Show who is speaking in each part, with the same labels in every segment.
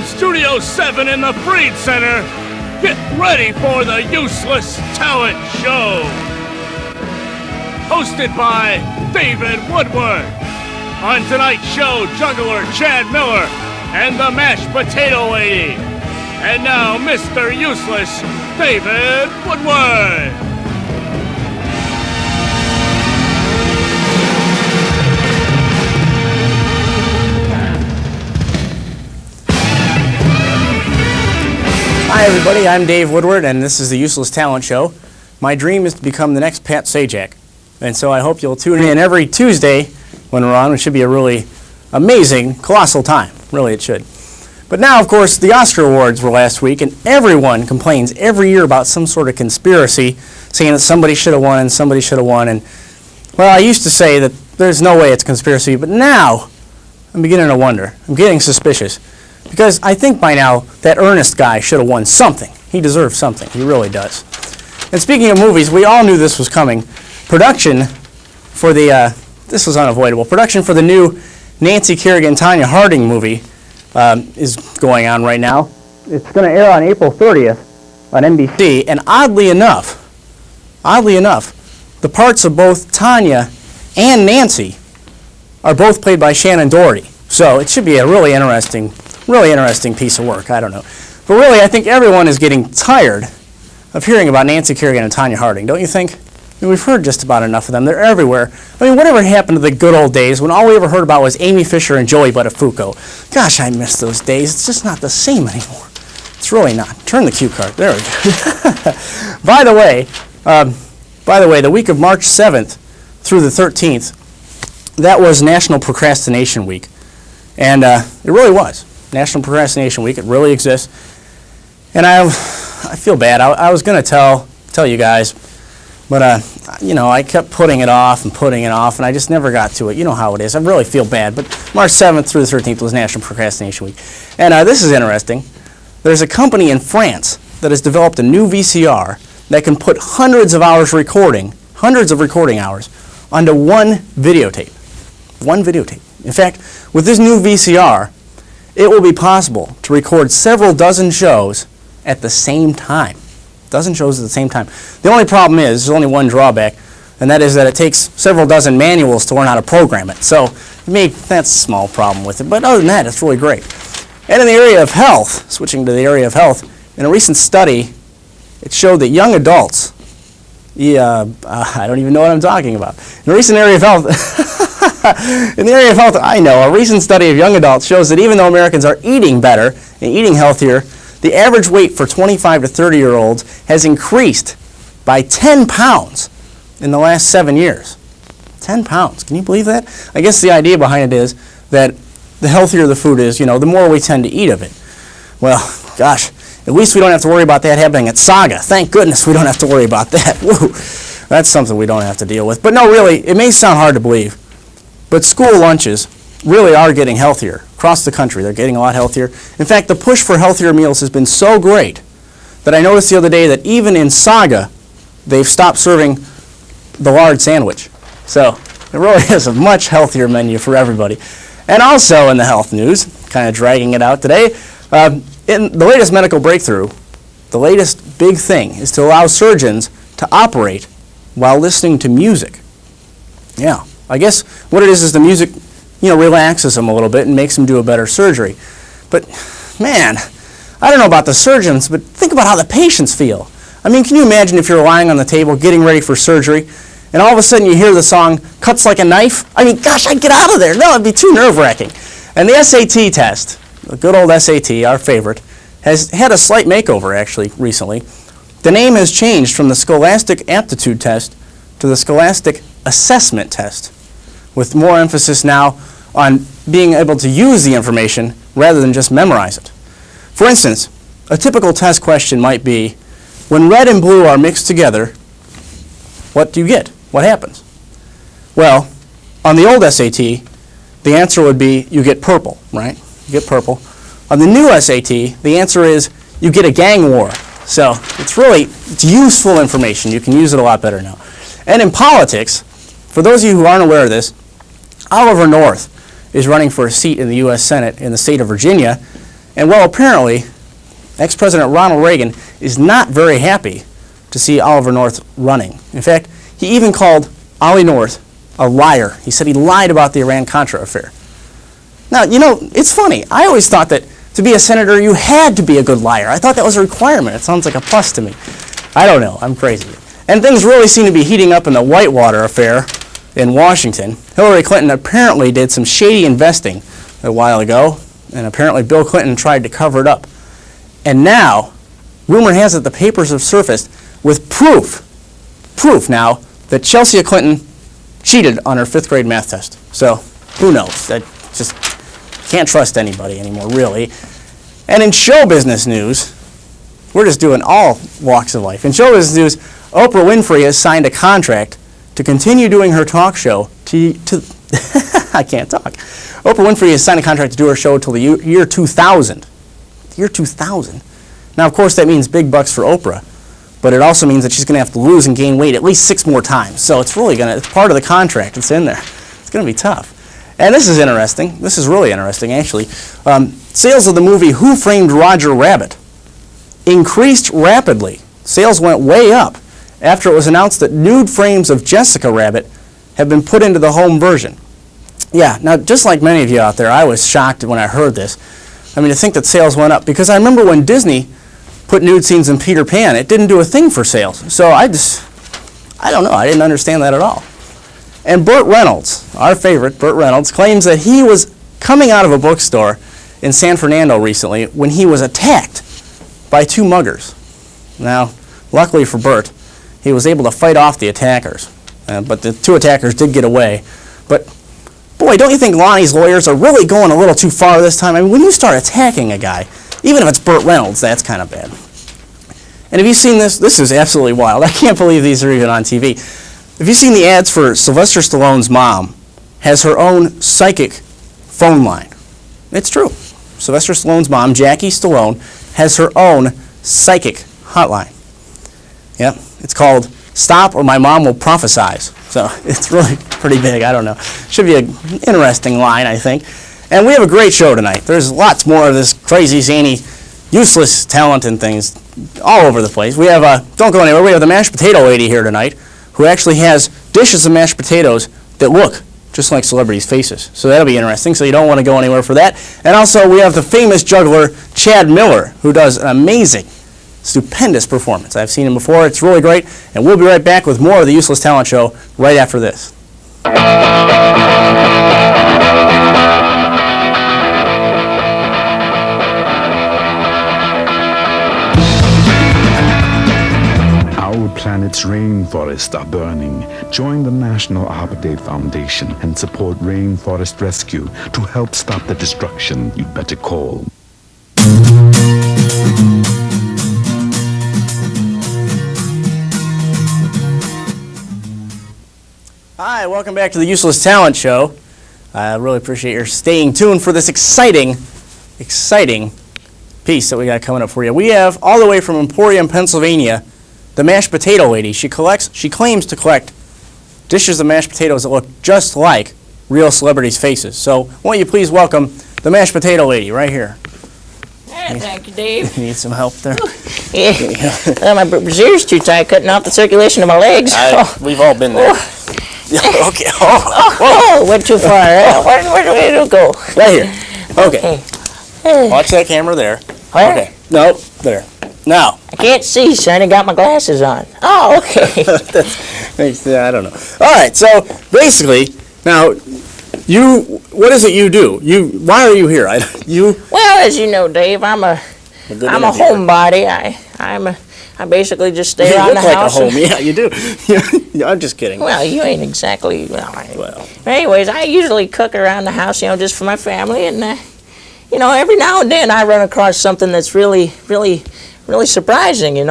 Speaker 1: Studio 7 in the Freed Center, get ready for the Useless Talent Show. Hosted by David Woodward. On tonight's show, juggler Chad Miller and the Mashed Potato Lady. And now, Mr. Useless, David Woodward.
Speaker 2: Hi everybody, I'm Dave Woodward and this is the Useless Talent Show. My dream is to become the next Pat Sajak. And so I hope you'll tune in every Tuesday when we're on. It should be a really amazing, colossal time. Really, it should. But now, of course, the Oscar Awards were last week and everyone complains every year about some sort of conspiracy saying that somebody should have won and somebody should have won. And, well, I used to say that there's no way it's a conspiracy, but now I'm beginning to wonder. I'm getting suspicious. Because I think by now that Ernest guy should have won something. He deserves something. He really does. And speaking of movies, we all knew this was coming. Production for the, this was unavoidable, production for the new Nancy Kerrigan, Tonya Harding movie is going on right now. It's going to air on April 30th on NBC. And oddly enough, the parts of both Tonya and Nancy are both played by Shannon Doherty. So it should be a really interesting piece of work. I don't know. But really, I think everyone is getting tired of hearing about Nancy Kerrigan and Tonya Harding, don't you think? I mean, we've heard just about enough of them. They're everywhere. I mean, whatever happened to the good old days when all we ever heard about was Amy Fisher and Joey Buttafuoco? Gosh, I miss those days. It's just not the same anymore. It's really not. Turn the cue card. There we go. By the way, the week of March 7th through the 13th, that was National Procrastination Week. And it really was. National Procrastination Week. It really exists. And I feel bad. I was going to tell you guys, but I kept putting it off, and I just never got to it. You know how it is. I really feel bad. But March 7th through the 13th was National Procrastination Week. And this is interesting. There's a company in France that has developed a new VCR that can put hundreds of recording hours onto one videotape. One videotape. In fact, with this new VCR, it will be possible to record several dozen shows at the same time. The only problem is, there's only one drawback, and that is that it takes several dozen manuals to learn how to program it. So that's a small problem with it, but other than that, it's really great. And in the area of health, switching to the area of health, in a recent study, it showed that young adults, I don't even know what I'm talking about. In a recent area of health, a recent study of young adults shows that even though Americans are eating better and eating healthier, the average weight for 25 to 30-year-olds has increased by 10 pounds in the last 7 years. 10 pounds. Can you believe that? I guess the idea behind it is that the healthier the food is, the more we tend to eat of it. Well, gosh, at least we don't have to worry about that happening at Saga. Thank goodness we don't have to worry about that. Woo. That's something we don't have to deal with. But no, really, it may sound hard to believe, but school lunches really are getting healthier. Across the country, they're getting a lot healthier. In fact, the push for healthier meals has been so great that I noticed the other day that even in Saga, they've stopped serving the lard sandwich. So it really is a much healthier menu for everybody. And also in the health news, kind of dragging it out today, in the latest medical breakthrough, the latest big thing is to allow surgeons to operate while listening to music. Yeah, I guess what it is the music, relaxes them a little bit and makes them do a better surgery. But, man, I don't know about the surgeons, but think about how the patients feel. I mean, can you imagine if you're lying on the table getting ready for surgery, and all of a sudden you hear the song, Cuts Like a Knife? I mean, gosh, I'd get out of there. No, it'd be too nerve-wracking. And the SAT test, the good old SAT, our favorite, has had a slight makeover, actually, recently. The name has changed from the Scholastic Aptitude Test to the Scholastic Assessment Test, with more emphasis now on being able to use the information rather than just memorize it. For instance, a typical test question might be, when red and blue are mixed together, what do you get? What happens? Well, on the old SAT, the answer would be you get purple, right? You get purple. On the new SAT, the answer is you get a gang war. So it's useful information. You can use it a lot better now. And in politics, for those of you who aren't aware of this, Oliver North is running for a seat in the U.S. Senate in the state of Virginia, And well, apparently, ex-President Ronald Reagan is not very happy to see Oliver North running. In fact, he even called Ollie North a liar. He said he lied about the Iran-Contra affair. Now, it's funny. I always thought that to be a senator, you had to be a good liar. I thought that was a requirement. It sounds like a plus to me. I don't know. I'm crazy. And things really seem to be heating up in the Whitewater affair in Washington. Hillary Clinton apparently did some shady investing a while ago, and apparently Bill Clinton tried to cover it up. And now, rumor has it the papers have surfaced with proof now, that Chelsea Clinton cheated on her 5th grade math test. So, who knows? I just can't trust anybody anymore, really. And in show business news, we're just doing all walks of life. In show business news, Oprah Winfrey has signed a contract to continue doing her talk show to I can't talk. Oprah Winfrey has signed a contract to do her show till the year 2000. Year 2000. Now, of course, that means big bucks for Oprah, but it also means that she's going to have to lose and gain weight at least 6 more times. So it's part of the contract. It's in there. It's going to be tough. And this is interesting. This is really interesting, actually. Sales of the movie Who Framed Roger Rabbit increased rapidly. Sales went way up after it was announced that nude frames of Jessica Rabbit have been put into the home version. Yeah, now just like many of you out there, I was shocked when I heard this. I mean, to think that sales went up, because I remember when Disney put nude scenes in Peter Pan, it didn't do a thing for sales. So I don't know, I didn't understand that at all. And Burt Reynolds, our favorite, Burt Reynolds, claims that he was coming out of a bookstore in San Fernando recently when he was attacked by 2 muggers. Now, luckily for Burt, he was able to fight off the attackers, but the 2 attackers did get away. But boy, don't you think Lonnie's lawyers are really going a little too far this time? I mean, when you start attacking a guy, even if it's Burt Reynolds, that's kind of bad. And have you seen this? This is absolutely wild. I can't believe these are even on TV. Have you seen the ads for Sylvester Stallone's mom has her own psychic phone line? It's true. Sylvester Stallone's mom, Jackie Stallone, has her own psychic hotline. Yeah, it's called Stop or My Mom Will Prophesize. So it's really pretty big. I don't know. Should be an interesting line, I think. And we have a great show tonight. There's lots more of this crazy, zany, useless talent and things all over the place. We have, don't go anywhere, we have the mashed potato lady here tonight who actually has dishes of mashed potatoes that look just like celebrities' faces. So that'll be interesting, so you don't want to go anywhere for that. And also we have the famous juggler Chad Miller, who does an amazing, stupendous performance. I've seen him before. It's really great. And we'll be right back with more of the Useless Talent Show right after this.
Speaker 3: Our planet's rainforests are burning. Join the National Arbor Day Foundation and support rainforest rescue to help stop the destruction. You'd better call.
Speaker 2: Hi, welcome back to the Useless Talent Show. I really appreciate your staying tuned for this exciting piece that we got coming up for you. We have, all the way from Emporium, Pennsylvania, the mashed potato lady. She claims to collect dishes of mashed potatoes that look just like real celebrities' faces. So, won't you please welcome the mashed potato lady right here.
Speaker 4: Thank you, Dave.
Speaker 2: You need some help there?
Speaker 4: Yeah. My brazier's too tight, cutting off the circulation of my legs.
Speaker 2: We've all been there. Okay.
Speaker 4: Went too far. Where do we go?
Speaker 2: Right here. Okay. Watch that camera there.
Speaker 4: Where?
Speaker 2: Okay. No, there. Now.
Speaker 4: I can't see, son. I got my glasses on. Oh, okay.
Speaker 2: I don't know. All right. So basically, now, what is it you do? Why are you here?
Speaker 4: Well, as you know, Dave, I'm a homebody. I basically just stay around the house.
Speaker 2: You look like a home. Yeah, you do. I'm just kidding.
Speaker 4: Well, you ain't exactly. Well. Anyways, I usually cook around the house, just for my family, and every now and then I run across something that's really, really, really surprising, and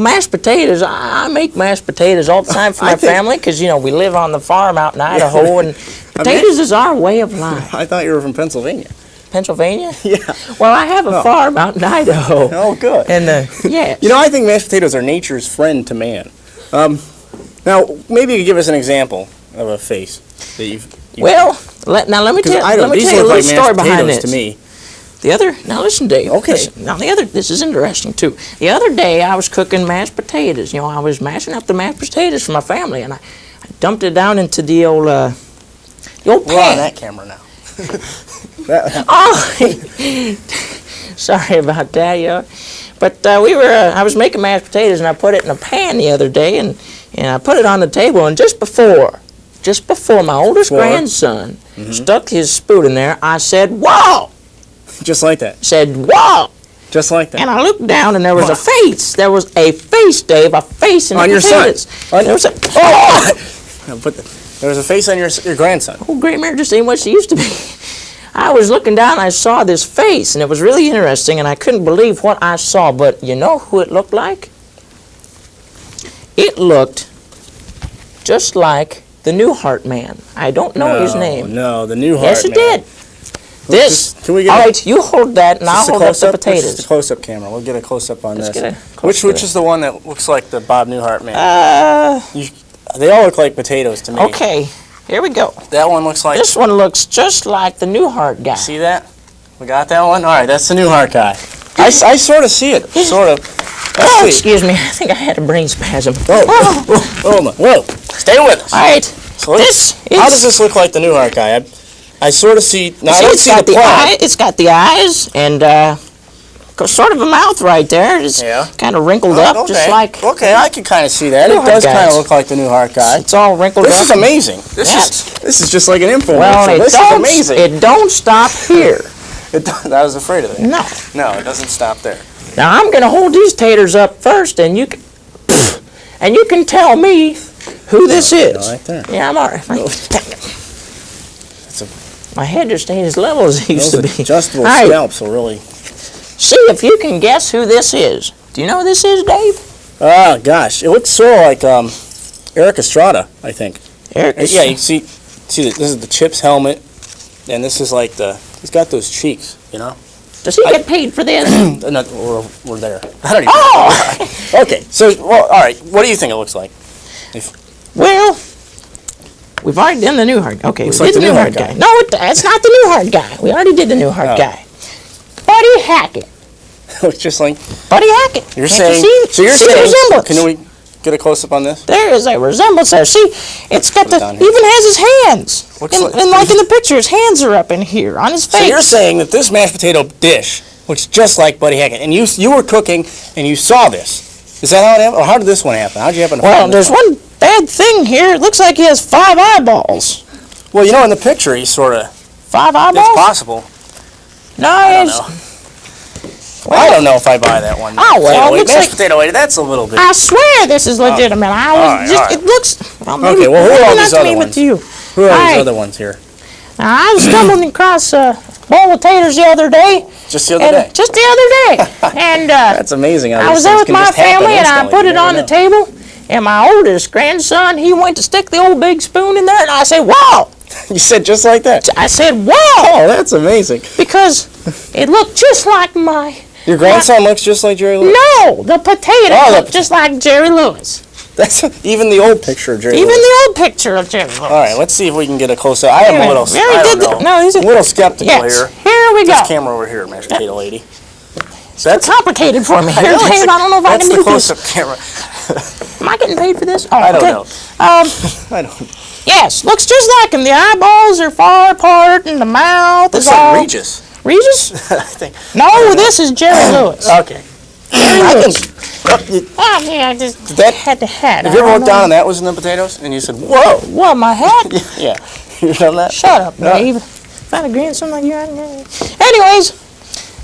Speaker 4: mashed potatoes. I make mashed potatoes all the time for my family because we live on the farm out in Idaho, and potatoes is our way of life.
Speaker 2: I thought you were from Pennsylvania.
Speaker 4: Pennsylvania?
Speaker 2: Yeah.
Speaker 4: Well, I have a farm out in Idaho.
Speaker 2: Oh, good.
Speaker 4: And yeah.
Speaker 2: I think mashed potatoes are nature's friend to man. Now, maybe you could give us an example of a face that you've
Speaker 4: well, let me tell you a little story behind this.
Speaker 2: To me,
Speaker 4: Now listen, Dave.
Speaker 2: Okay.
Speaker 4: Listen, this is interesting too. The other day I was cooking mashed potatoes. I was mashing up the mashed potatoes for my family, and I dumped it down into the old pan.
Speaker 2: We're on that camera now.
Speaker 4: Oh, sorry about that, yeah. But I was making mashed potatoes, and I put it in a pan the other day, and I put it on the table, and just before my oldest grandson stuck his spoon in there, I said, "Whoa!"
Speaker 2: Just like that.
Speaker 4: Said, "Whoa!"
Speaker 2: Just like that.
Speaker 4: And I looked down, and there was a face. There was a face, Dave, a face in the
Speaker 2: On your
Speaker 4: potatoes.
Speaker 2: son.
Speaker 4: There was a
Speaker 2: There was a face on your grandson.
Speaker 4: Oh, Great Mare just ain't what she used to be. I was looking down, I saw this face, and it was really interesting, and I couldn't believe what I saw. But you know who it looked like? It looked just like the Newhart man. I don't know his name.
Speaker 2: No, the Newhart
Speaker 4: Yes, it
Speaker 2: man.
Speaker 4: did. This.
Speaker 2: Can we get
Speaker 4: all
Speaker 2: a-
Speaker 4: right, you hold that, and I'll hold up the potatoes.
Speaker 2: Just a close-up camera. We'll get a close-up on
Speaker 4: Let's
Speaker 2: this.
Speaker 4: get a close-up.
Speaker 2: Which is the one that looks like the Bob Newhart man? They all look like potatoes to me.
Speaker 4: Okay, here we go.
Speaker 2: That one looks like.
Speaker 4: This one looks just like the Newhart guy.
Speaker 2: See that? We got that one? All right, that's the Newhart guy. I sort of see it. Sort of.
Speaker 4: Oh,
Speaker 2: Let's see.
Speaker 4: excuse me. I think I had a brain spasm.
Speaker 2: Whoa. Stay with us.
Speaker 4: All right.
Speaker 2: So let's-
Speaker 4: This
Speaker 2: how
Speaker 4: is-
Speaker 2: does this look like the Newhart guy? I sort of see. Now, I
Speaker 4: See,
Speaker 2: don't
Speaker 4: it's
Speaker 2: see
Speaker 4: got
Speaker 2: the plan.
Speaker 4: It's got the eyes and sort of a mouth right there. It's
Speaker 2: Yeah.
Speaker 4: kind of wrinkled up, just like.
Speaker 2: Okay, I can kind of see that. It
Speaker 4: Newhart
Speaker 2: does
Speaker 4: guys.
Speaker 2: kind of look like the Newhart guy.
Speaker 4: It's all wrinkled
Speaker 2: This
Speaker 4: up.
Speaker 2: is amazing.
Speaker 4: Yes.
Speaker 2: This is just like an infomercial.
Speaker 4: Well,
Speaker 2: this is amazing.
Speaker 4: It don't stop here.
Speaker 2: I was afraid of that.
Speaker 4: No.
Speaker 2: No, it doesn't stop there.
Speaker 4: Now I'm gonna hold these taters up first, and you can tell me who this is.
Speaker 2: Right there.
Speaker 4: Yeah, I'm all right. My head just ain't as level as it used
Speaker 2: Those
Speaker 4: to be.
Speaker 2: adjustable
Speaker 4: All right.
Speaker 2: scalps will really.
Speaker 4: See if you can guess who this is. Do you know who this is, Dave?
Speaker 2: Oh gosh, it looks sort of like Eric Estrada, I think.
Speaker 4: Eric.
Speaker 2: Yeah, you see, this is the Chips helmet, and this is like he's got those cheeks, you know.
Speaker 4: Does he get paid for this?
Speaker 2: No, we're there. I don't even.
Speaker 4: Oh!
Speaker 2: Okay, so all right, what do you think it looks like?
Speaker 4: Well, we've already done the Newhart. Okay,
Speaker 2: Looks
Speaker 4: we
Speaker 2: like
Speaker 4: did
Speaker 2: the
Speaker 4: the
Speaker 2: Newhart
Speaker 4: Newhart guy.
Speaker 2: guy.
Speaker 4: No, that's not the Newhart guy. We already did the Newhart
Speaker 2: Oh.
Speaker 4: guy. Buddy Hackett.
Speaker 2: Looks just like
Speaker 4: Buddy Hackett.
Speaker 2: you're
Speaker 4: Can't
Speaker 2: saying.
Speaker 4: You see?
Speaker 2: So you're
Speaker 4: See the
Speaker 2: saying.
Speaker 4: resemblance?
Speaker 2: Can we get a close up on this?
Speaker 4: There is a resemblance there. See, it's got
Speaker 2: Put it
Speaker 4: the.
Speaker 2: down here.
Speaker 4: Even has his hands.
Speaker 2: Looks
Speaker 4: And
Speaker 2: like-
Speaker 4: in the picture, his hands are up in here on his face.
Speaker 2: So you're saying that this mashed potato dish looks just like Buddy Hackett, and you were cooking and you saw this. Is that how it happened, or how did this one happen? How did you happen to
Speaker 4: Well,
Speaker 2: find this
Speaker 4: there's one bad thing here. It looks like he has 5 eyeballs.
Speaker 2: Well, you know, in the picture, he's sort of.
Speaker 4: 5 eyeballs?
Speaker 2: It's possible.
Speaker 4: No,
Speaker 2: I don't
Speaker 4: it's.
Speaker 2: know. I don't know if I buy that one.
Speaker 4: Oh, well,
Speaker 2: Wait,
Speaker 4: looks
Speaker 2: mashed
Speaker 4: like-
Speaker 2: potato lady, that's a little bit.
Speaker 4: I swear this is legitimate. I was
Speaker 2: right,
Speaker 4: just.
Speaker 2: all right.
Speaker 4: It looks. Well, maybe,
Speaker 2: Okay, well, who are
Speaker 4: maybe
Speaker 2: all
Speaker 4: not
Speaker 2: these
Speaker 4: to
Speaker 2: other
Speaker 4: me, but
Speaker 2: ones?
Speaker 4: to you.
Speaker 2: Who are these
Speaker 4: Alright.
Speaker 2: other ones here?
Speaker 4: Now, I was stumbling across a bowl of taters the other day.
Speaker 2: Just the other
Speaker 4: and
Speaker 2: day.
Speaker 4: Just the other day. And
Speaker 2: That's amazing. How
Speaker 4: I
Speaker 2: these
Speaker 4: was there
Speaker 2: things
Speaker 4: with
Speaker 2: can
Speaker 4: my
Speaker 2: just happen
Speaker 4: family, and I
Speaker 2: instantly.
Speaker 4: put
Speaker 2: You
Speaker 4: it
Speaker 2: never
Speaker 4: on the
Speaker 2: know.
Speaker 4: table. And my oldest grandson, he went to stick the old big spoon in there, and I said, "Wow!"
Speaker 2: You said just like that.
Speaker 4: I said, "Wow!"
Speaker 2: Oh, that's amazing.
Speaker 4: Because it looked just like my.
Speaker 2: Your grandson looks just like Jerry Lewis.
Speaker 4: No, the potato
Speaker 2: Oh, the
Speaker 4: looked just like Jerry Lewis.
Speaker 2: That's even the old picture of Jerry
Speaker 4: Even
Speaker 2: Lewis.
Speaker 4: the old picture of Jerry Lewis.
Speaker 2: All right, let's see if we can get a close up. I am a little.
Speaker 4: We already
Speaker 2: I
Speaker 4: did
Speaker 2: don't
Speaker 4: the-
Speaker 2: know.
Speaker 4: no, he's a-
Speaker 2: a little skeptical
Speaker 4: Yes,
Speaker 2: here.
Speaker 4: here we go.
Speaker 2: This camera over here, mashed potato lady.
Speaker 4: It's complicated for me. Here,
Speaker 2: know,
Speaker 4: Dave, I don't know if I
Speaker 2: that's
Speaker 4: can
Speaker 2: the
Speaker 4: do this.
Speaker 2: close-up camera.
Speaker 4: Am I getting paid for this? Oh,
Speaker 2: I don't
Speaker 4: okay.
Speaker 2: know. I don't.
Speaker 4: Yes, looks just like him. The eyeballs are far apart, and the mouth
Speaker 2: Looks
Speaker 4: is all.
Speaker 2: like Regis.
Speaker 4: Regis?
Speaker 2: I think.
Speaker 4: No, this is Jerry Lewis.
Speaker 2: Okay. I can.
Speaker 4: Oh, yeah, I just
Speaker 2: That-
Speaker 4: had to hat.
Speaker 2: Have you ever looked down and that was in the potatoes, and you said, "Whoa"?
Speaker 4: What, my hat?
Speaker 2: Yeah. You done that?
Speaker 4: Shut up,
Speaker 2: No.
Speaker 4: Dave. If I had a grandson like you, anyways,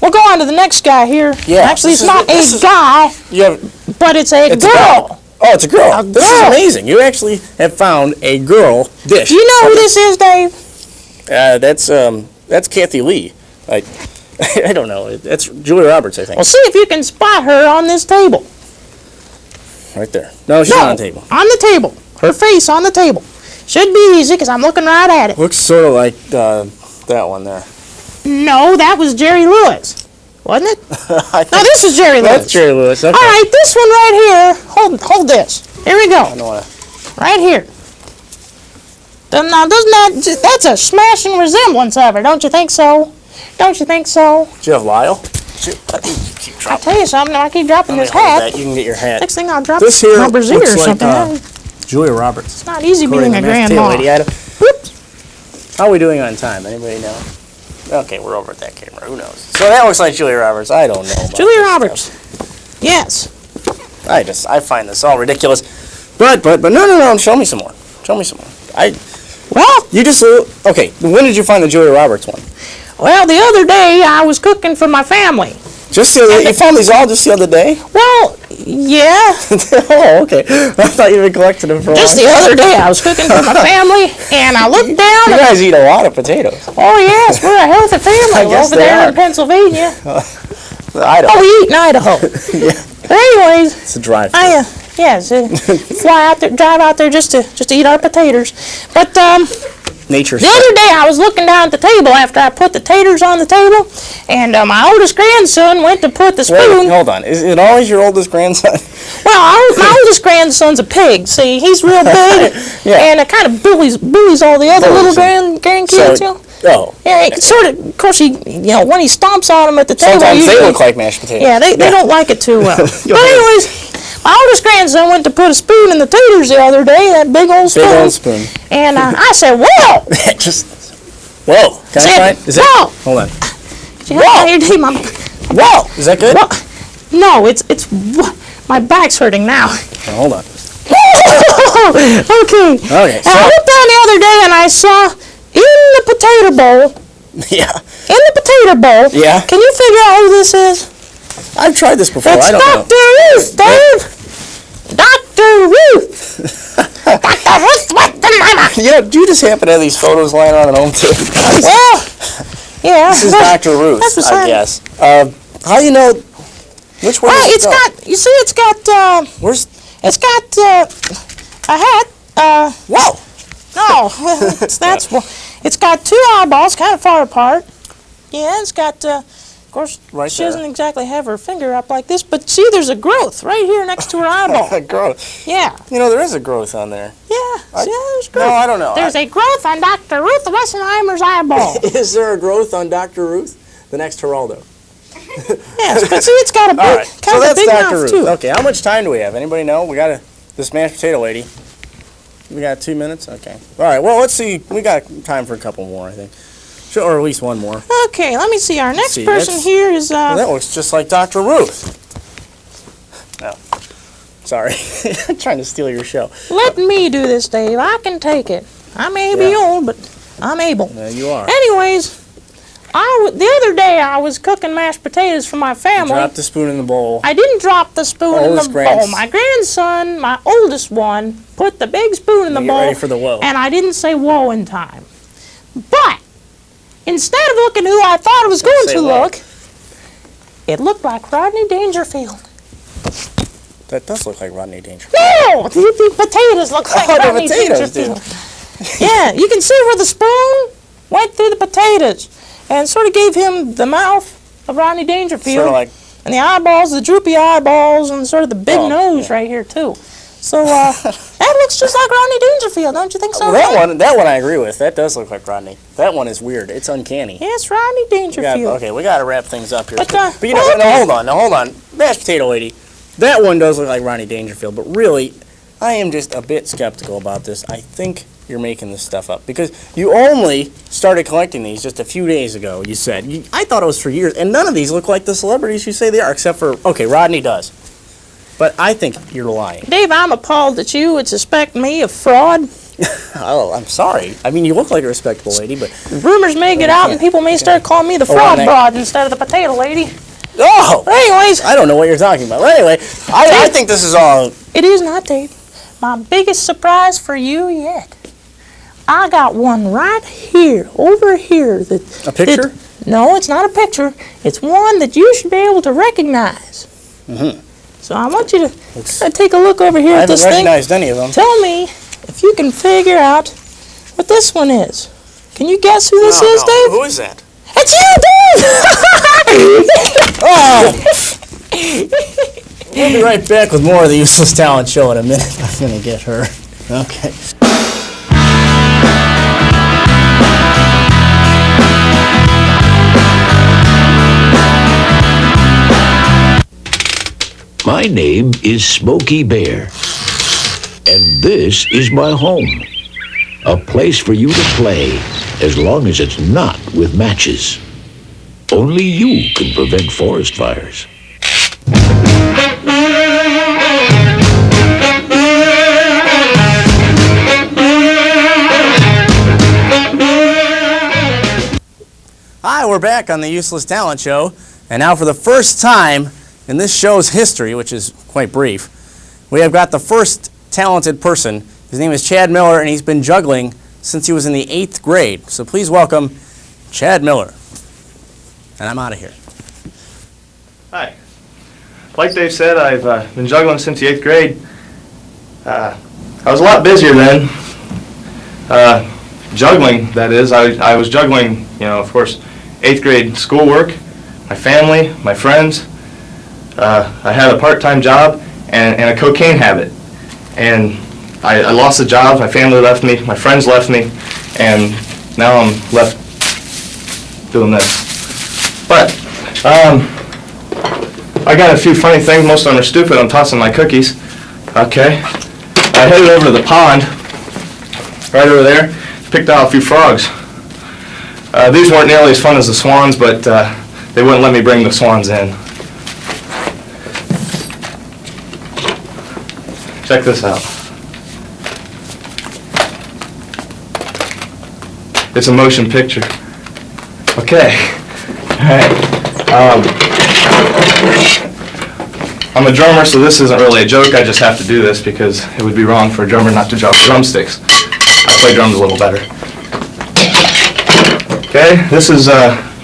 Speaker 4: we'll go on to the next guy here.
Speaker 2: Yeah,
Speaker 4: Actually,
Speaker 2: this
Speaker 4: it's
Speaker 2: is
Speaker 4: not
Speaker 2: the- this
Speaker 4: a
Speaker 2: is-
Speaker 4: guy,
Speaker 2: You have.
Speaker 4: but it's a
Speaker 2: It's a
Speaker 4: girl.
Speaker 2: Oh, it's a girl.
Speaker 4: A
Speaker 2: This is
Speaker 4: girl.
Speaker 2: amazing. You actually have found a girl dish.
Speaker 4: Do you know who this is, Dave?
Speaker 2: That's Kathy Lee. I don't know. That's Julia Roberts, I think.
Speaker 4: Well, see if you can spot her on this table.
Speaker 2: Right there. No, she's not on the table.
Speaker 4: On the table. Her face on the table. Should be easy because I'm looking right at it.
Speaker 2: Looks sort of like that one there.
Speaker 4: No, that was Jerry Lewis, wasn't it?
Speaker 2: I
Speaker 4: No,
Speaker 2: think
Speaker 4: this is Jerry Lewis.
Speaker 2: that's Jerry Lewis. Okay.
Speaker 4: All right, this one right here. Hold this. Here we
Speaker 2: I
Speaker 4: go.
Speaker 2: don't wanna-
Speaker 4: Right here. Now, that's a smashing resemblance of her, don't you think so? Don't you think so?
Speaker 2: Jeff Lyle. Keep
Speaker 4: I'll
Speaker 2: dropping.
Speaker 4: tell you something. I keep dropping
Speaker 2: Let me
Speaker 4: this
Speaker 2: hold
Speaker 4: hat.
Speaker 2: that. You can get your hat.
Speaker 4: Next thing I'll drop
Speaker 2: This here
Speaker 4: my brassiere
Speaker 2: looks
Speaker 4: or
Speaker 2: like
Speaker 4: something.
Speaker 2: Julia Roberts.
Speaker 4: It's not easy
Speaker 2: According
Speaker 4: being a
Speaker 2: to Mashed Potato
Speaker 4: grandma.
Speaker 2: Lady. I don't-
Speaker 4: Whoops.
Speaker 2: How are we doing on time? Anybody know? Okay, we're over at that camera. Who knows? So that looks like Julia Roberts. I don't know. About
Speaker 4: Julia
Speaker 2: this
Speaker 4: Roberts.
Speaker 2: stuff.
Speaker 4: Yes.
Speaker 2: I find this all ridiculous. But no. Show me some more. Show me some more.
Speaker 4: Well,
Speaker 2: You just okay. When did you find the Julia Roberts one?
Speaker 4: the other day I was cooking for my family.
Speaker 2: Just the other. You found these all just the other day?
Speaker 4: Well, yeah.
Speaker 2: Oh, okay. I thought you'd been collecting them for a while.
Speaker 4: Just the other day I was cooking for my family, and I looked down.
Speaker 2: You guys eat a lot of potatoes.
Speaker 4: Oh yes, we're a healthy family
Speaker 2: guess
Speaker 4: over
Speaker 2: they
Speaker 4: there
Speaker 2: are.
Speaker 4: in Pennsylvania.
Speaker 2: I don't.
Speaker 4: Oh, we eat in Idaho. But anyways,
Speaker 2: It's a drive.
Speaker 4: fly out there, drive out there just to eat our potatoes. But
Speaker 2: Nature's
Speaker 4: the other day I was looking down at the table after I put the taters on the table, and my oldest grandson went to put the spoon.
Speaker 2: Wait, hold on. Is it always your oldest grandson?
Speaker 4: Well, my oldest grandson's a pig. See, he's real big,
Speaker 2: Yeah.
Speaker 4: and it kind of bullies all the other little grandkids. You know?
Speaker 2: Oh.
Speaker 4: Yeah, it sort of course, when he stomps on them at the table,
Speaker 2: Sometimes they
Speaker 4: usually-
Speaker 2: look like mashed potatoes.
Speaker 4: Yeah, they don't like it too well. But anyways, my oldest grandson went to put a spoon in the taters the other day, that big old spoon.
Speaker 2: Big old spoon.
Speaker 4: And I said, "Whoa!"
Speaker 2: Just. Whoa. Can I try it? Is it?
Speaker 4: Whoa!
Speaker 2: Hold on.
Speaker 4: Whoa!
Speaker 2: Whoa. Is that good?
Speaker 4: No, it's my back's hurting now.
Speaker 2: Oh, hold on.
Speaker 4: Okay.
Speaker 2: Okay.
Speaker 4: And I looked down the other day and I saw in the potato bowl.
Speaker 2: Yeah.
Speaker 4: In the potato bowl.
Speaker 2: Yeah.
Speaker 4: Can you figure out who this is?
Speaker 2: I've tried this before.
Speaker 4: It's
Speaker 2: I don't know.
Speaker 4: Dr. Ruth, Dave. Dr. Ruth. Dr. Ruth with the mama.
Speaker 2: Do you just happen to have these photos lying around at home too?
Speaker 4: Well, yeah.
Speaker 2: This is Dr. Ruth,
Speaker 4: That's what's
Speaker 2: I
Speaker 4: happening.
Speaker 2: guess. How do you know which one?
Speaker 4: Well,
Speaker 2: does it
Speaker 4: it's
Speaker 2: go?
Speaker 4: got. You see, it's got.
Speaker 2: Where's?
Speaker 4: It's got a hat.
Speaker 2: Whoa!
Speaker 4: No, that's. It's got two eyeballs, kind of far apart. Yeah, it's got. Of course,
Speaker 2: Right
Speaker 4: she
Speaker 2: there.
Speaker 4: doesn't exactly have her finger up like this, but see, there's a growth right here next to her eyeball.
Speaker 2: Growth.
Speaker 4: Yeah,
Speaker 2: There is a growth on there.
Speaker 4: yeah. See, there's
Speaker 2: No,
Speaker 4: growth.
Speaker 2: I don't know.
Speaker 4: There's a growth on Dr. Ruth Wessenheimer's eyeball.
Speaker 2: Is there a growth on Dr. Ruth? The next Geraldo.
Speaker 4: Yes, but see, it's got a big,
Speaker 2: All right.
Speaker 4: kind
Speaker 2: So
Speaker 4: of a
Speaker 2: that's
Speaker 4: big
Speaker 2: Dr.
Speaker 4: mouth
Speaker 2: Ruth.
Speaker 4: too.
Speaker 2: Okay. How much time do we have? Anybody know? We got this mashed potato lady. We got 2 minutes. Okay. All right. Well, let's see. We got time for a couple more, I think. Sure, or at least one more.
Speaker 4: Okay, let me see. Our next
Speaker 2: see,
Speaker 4: person
Speaker 2: that's-
Speaker 4: here is
Speaker 2: Well, that looks just like Dr. Ruth. No. Sorry. I'm trying to steal your show.
Speaker 4: Let me do this, Dave. I can take it. I may be
Speaker 2: Yeah.
Speaker 4: old, but I'm able.
Speaker 2: There you are.
Speaker 4: Anyways, the other day I was cooking mashed potatoes for my family.
Speaker 2: Drop the spoon in the bowl.
Speaker 4: I didn't drop the spoon in the
Speaker 2: Oldest
Speaker 4: bowl.
Speaker 2: grands-
Speaker 4: My grandson, my oldest one, put the big spoon in the
Speaker 2: Get
Speaker 4: bowl.
Speaker 2: ready for the whoa.
Speaker 4: And I didn't say whoa in time. But instead of looking who I thought it was going
Speaker 2: say
Speaker 4: to
Speaker 2: whoa.
Speaker 4: look, it looked like Rodney Dangerfield.
Speaker 2: That does look like Rodney Dangerfield.
Speaker 4: No, the potatoes look like
Speaker 2: Oh, the
Speaker 4: Rodney
Speaker 2: potatoes do.
Speaker 4: Dangerfield. Yeah, you can see where the spoon went through the potatoes and sort of gave him the mouth of Rodney Dangerfield.
Speaker 2: Sort of like,
Speaker 4: And the eyeballs, the droopy eyeballs, and sort of the big
Speaker 2: Oh,
Speaker 4: nose right here too. So that looks just like Rodney Dangerfield, don't you think so?
Speaker 2: well,
Speaker 4: Dave?
Speaker 2: that one I agree with. That does look like Rodney. That one is weird. It's uncanny.
Speaker 4: Yes, Rodney Dangerfield.
Speaker 2: We got to wrap things up here.
Speaker 4: But,
Speaker 2: you know, now hold on. Mashed potato lady. That one does look like Rodney Dangerfield, but really, I am just a bit skeptical about this. I think you're making this stuff up because you only started collecting these just a few days ago. You said I thought it was for years, and none of these look like the celebrities you say they are, except for Rodney does. But I think you're lying.
Speaker 4: Dave, I'm appalled that you would suspect me of fraud.
Speaker 2: Oh, I'm sorry. I mean, you look like a respectable lady, but
Speaker 4: Rumors may get out and people may start calling me the fraud broad instead of the potato lady.
Speaker 2: oh,
Speaker 4: But anyways,
Speaker 2: I don't know what you're talking about. But anyway, I think this is all.
Speaker 4: it is not, Dave. My biggest surprise for you yet. I got one right here, over here.
Speaker 2: A picture?
Speaker 4: No, it's not a picture. It's one that you should be able to recognize.
Speaker 2: Mm-hmm.
Speaker 4: So I want you to take a look over here
Speaker 2: I
Speaker 4: at
Speaker 2: haven't
Speaker 4: this thing.
Speaker 2: recognized any of them.
Speaker 4: Tell me if you can figure out what this one is. Can you guess who this is, Dave?
Speaker 2: Who is that?
Speaker 4: It's you, Dave!
Speaker 2: Oh! We'll be right back with more of the Useless Talent Show in a minute. I'm going to get her. Okay.
Speaker 5: My name is Smokey Bear, and this is my home. A place for you to play, as long as it's not with matches. Only you can prevent forest fires.
Speaker 2: Hi, we're back on the Useless Talent Show, and now for the first time in this show's history, which is quite brief, we have got the first talented person. His name is Chad Miller, and he's been juggling since he was in the 8th grade. So please welcome Chad Miller. And I'm out of here.
Speaker 6: Hi. Like Dave said, I've been juggling since the 8th grade. I was a lot busier then. Juggling, that is. I was juggling, of course, 8th grade schoolwork, my family, my friends. I had a part-time job and a cocaine habit. And I lost the job, my family left me, my friends left me, and now I'm left doing this. But, I got a few funny things. Most of them are stupid. I'm tossing my cookies. Okay. I headed over to the pond, right over there, picked out a few frogs. These weren't nearly as fun as the swans, but they wouldn't let me bring the swans in. Check this out. It's a motion picture. Okay. All right. I'm a drummer, so this isn't really a joke. I just have to do this because it would be wrong for a drummer not to juggle drumsticks. I play drums a little better. Okay, this is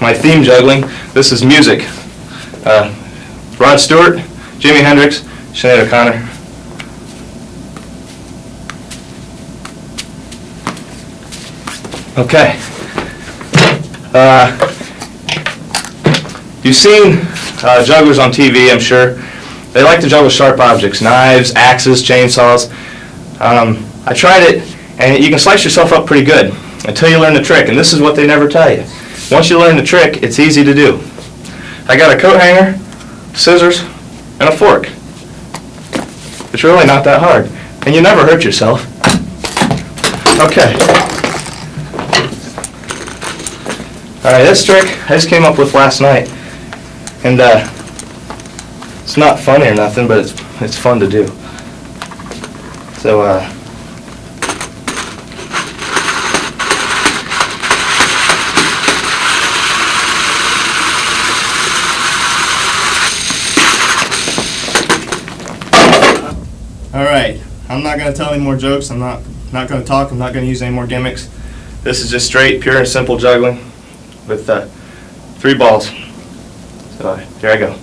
Speaker 6: my theme juggling. This is music. Rod Stewart, Jimi Hendrix, Sinead O'Connor. Okay. You've seen jugglers on TV, I'm sure. They like to juggle sharp objects, knives, axes, chainsaws. I tried it, and you can slice yourself up pretty good until you learn the trick, and this is what they never tell you. Once you learn the trick, it's easy to do. I got a coat hanger, scissors, and a fork. It's really not that hard, and you never hurt yourself. Okay. Alright, this trick I just came up with last night, and it's not funny or nothing, but it's fun to do. So, alright, I'm not going to tell any more jokes, I'm not going to talk, I'm not going to use any more gimmicks. This is just straight, pure and simple juggling with 3 balls. So, here I go.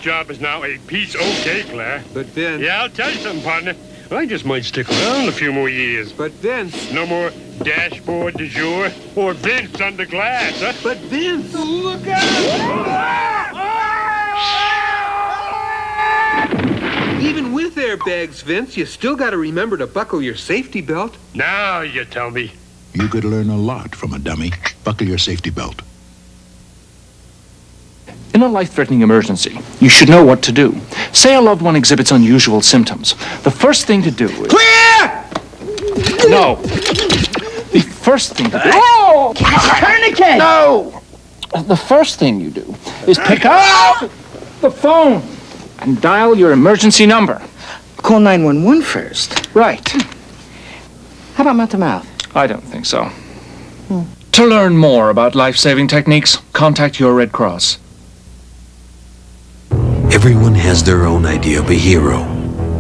Speaker 7: job is now a piece okay, Claire.
Speaker 8: But Vince...
Speaker 7: Yeah, I'll tell you something, partner. I just might stick around a few more years.
Speaker 8: But Vince...
Speaker 7: No more dashboard du jour or Vince under glass, huh?
Speaker 8: But Vince...
Speaker 7: Look out!
Speaker 8: Even with airbags, Vince, you still got to remember to buckle your safety belt.
Speaker 7: Now you tell me.
Speaker 9: You could learn a lot from a dummy. Buckle your safety belt.
Speaker 10: In a life-threatening emergency, you should know what to do. Say a loved one exhibits unusual symptoms. The first thing to do is...
Speaker 11: Clear!
Speaker 10: No. The first thing to do...
Speaker 11: Oh! Tourniquet!
Speaker 10: No! The first thing you do is pick up the phone and dial your emergency number.
Speaker 11: Call 911 first.
Speaker 10: Right.
Speaker 11: How about mouth-to-mouth?
Speaker 10: I don't think so. To learn more about life-saving techniques, contact your Red Cross.
Speaker 12: Everyone has their own idea of a hero.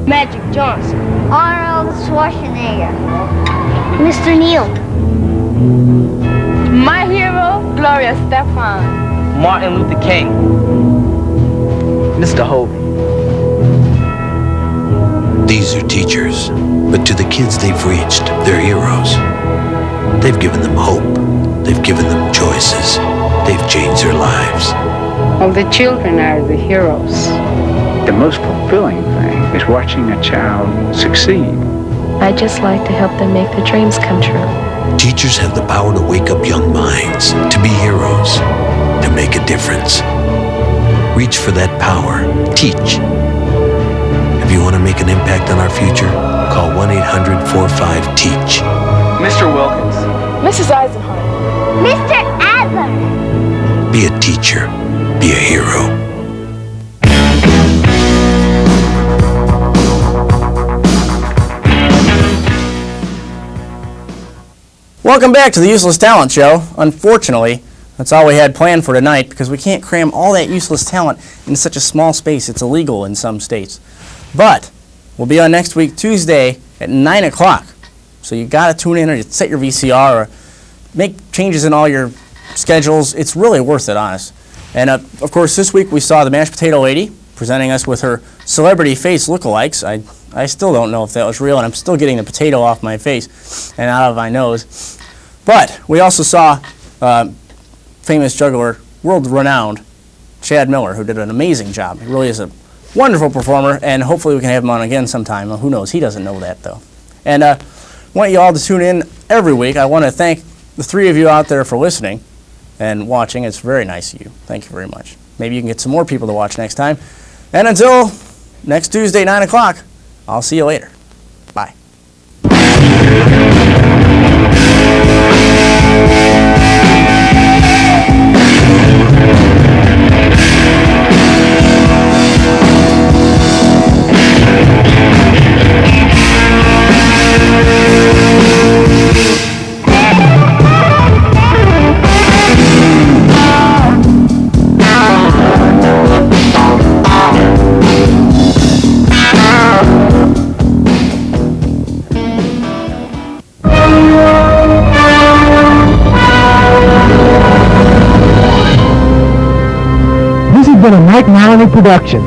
Speaker 13: Magic Johnson. Arnold Schwarzenegger. Mr. Neil. My hero, Gloria Stefan.
Speaker 11: Martin Luther King. Mr. Hope.
Speaker 12: These are teachers, but to the kids they've reached, they're heroes. They've given them hope. They've given them choices. They've changed their lives.
Speaker 14: Well, the children are the heroes.
Speaker 15: The most fulfilling thing is watching a child succeed.
Speaker 16: I just like to help them make their dreams come true.
Speaker 12: Teachers have the power to wake up young minds, to be heroes, to make a difference. Reach for that power. Teach. If you want to make an impact on our future, call 1-800-45-TEACH.
Speaker 11: Mr. Wilkins.
Speaker 13: Mrs. Eisenhower. Mr. Adler.
Speaker 12: Be a teacher. Be a hero.
Speaker 2: Welcome back to the Useless Talent Show. Unfortunately, that's all we had planned for tonight because we can't cram all that useless talent in such a small space. It's illegal in some states. But we'll be on next week, Tuesday at 9 o'clock. So you got to tune in or set your VCR or make changes in all your schedules. It's really worth it, honest. And of course, this week we saw the Mashed Potato Lady presenting us with her celebrity face lookalikes. I still don't know if that was real, and I'm still getting the potato off my face and out of my nose. But we also saw famous juggler, world-renowned Chad Miller, who did an amazing job. He really is a wonderful performer, and hopefully we can have him on again sometime. Well, who knows? He doesn't know that, though. And I want you all to tune in every week. I want to thank the three of you out there for listening and watching. It's very nice of you. Thank you very much. Maybe you can get some more people to watch next time. And until next Tuesday, 9 o'clock, I'll see you later. Bye.
Speaker 17: Been a Mike Maloney production.